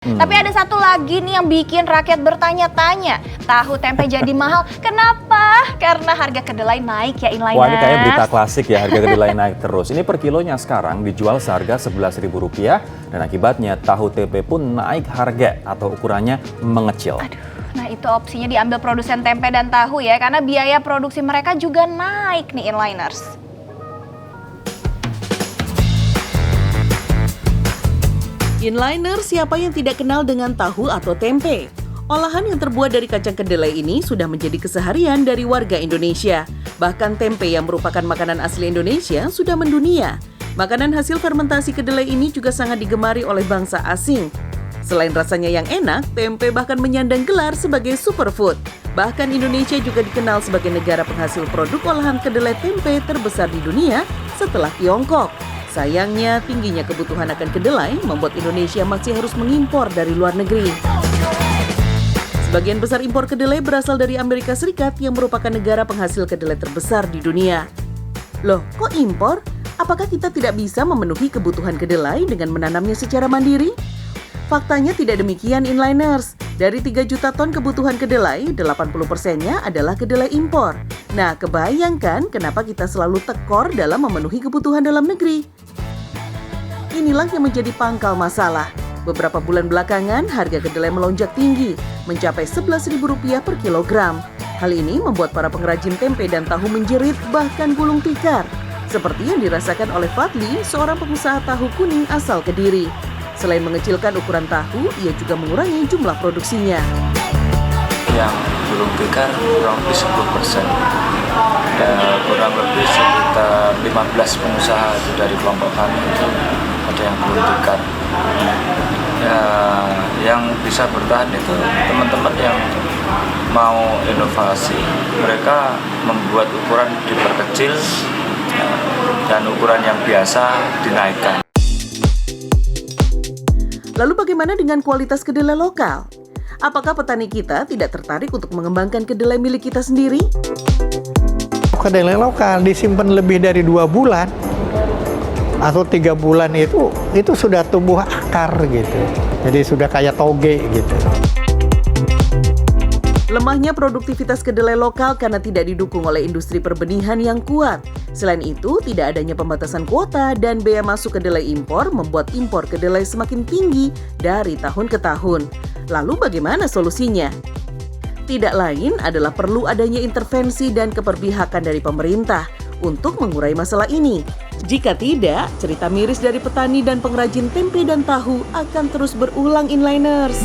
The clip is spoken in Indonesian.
Tapi ada satu lagi nih yang bikin rakyat bertanya-tanya. Tahu tempe jadi mahal, kenapa? Karena harga kedelai naik ya, Inliners. Wah, ini kayak berita klasik ya, harga kedelai naik terus. Ini per kilonya sekarang dijual seharga Rp11.000 dan akibatnya tahu tempe pun naik harga atau ukurannya mengecil. Aduh, nah itu opsinya diambil produsen tempe dan tahu ya, karena biaya produksi mereka juga naik nih, Inliners. Inliner, siapa yang tidak kenal dengan tahu atau tempe? Olahan yang terbuat dari kacang kedelai ini sudah menjadi keseharian dari warga Indonesia. Bahkan tempe yang merupakan makanan asli Indonesia sudah mendunia. Makanan hasil fermentasi kedelai ini juga sangat digemari oleh bangsa asing. Selain rasanya yang enak, tempe bahkan menyandang gelar sebagai superfood. Bahkan Indonesia juga dikenal sebagai negara penghasil produk olahan kedelai tempe terbesar di dunia setelah Tiongkok. Sayangnya, tingginya kebutuhan akan kedelai membuat Indonesia masih harus mengimpor dari luar negeri. Sebagian besar impor kedelai berasal dari Amerika Serikat yang merupakan negara penghasil kedelai terbesar di dunia. Loh, kok impor? Apakah kita tidak bisa memenuhi kebutuhan kedelai dengan menanamnya secara mandiri? Faktanya tidak demikian, Inliners. Dari 3 juta ton kebutuhan kedelai, 80%-nya adalah kedelai impor. Nah, kebayangkan kenapa kita selalu tekor dalam memenuhi kebutuhan dalam negeri? Inilah yang menjadi pangkal masalah. Beberapa bulan belakangan, harga kedelai melonjak tinggi, mencapai Rp11.000 per kilogram. Hal ini membuat para pengrajin tempe dan tahu menjerit, bahkan gulung tikar. Seperti yang dirasakan oleh Fadli, seorang pengusaha tahu kuning asal Kediri. Selain mengecilkan ukuran tahu, ia juga mengurangi jumlah produksinya. Yang gulung tikar kurang lebih 10%. Kurang lebih sekitar 15 pengusaha itu dari kelompok kami itu ada yang gulung tikar. Ya, yang bisa bertahan itu teman-teman yang mau inovasi. Mereka membuat ukuran diperkecil dan ukuran yang biasa dinaikkan. Lalu bagaimana dengan kualitas kedelai lokal? Apakah petani kita tidak tertarik untuk mengembangkan kedelai milik kita sendiri? Kedelai lokal disimpan lebih dari 2 bulan atau 3 bulan itu sudah tumbuh akar gitu. Jadi sudah kayak toge gitu. Lemahnya produktivitas kedelai lokal karena tidak didukung oleh industri perbenihan yang kuat. Selain itu, tidak adanya pembatasan kuota dan bea masuk kedelai impor membuat impor kedelai semakin tinggi dari tahun ke tahun. Lalu bagaimana solusinya? Tidak lain adalah perlu adanya intervensi dan keberpihakan dari pemerintah untuk mengurai masalah ini. Jika tidak, cerita miris dari petani dan pengrajin tempe dan tahu akan terus berulang, Inliners.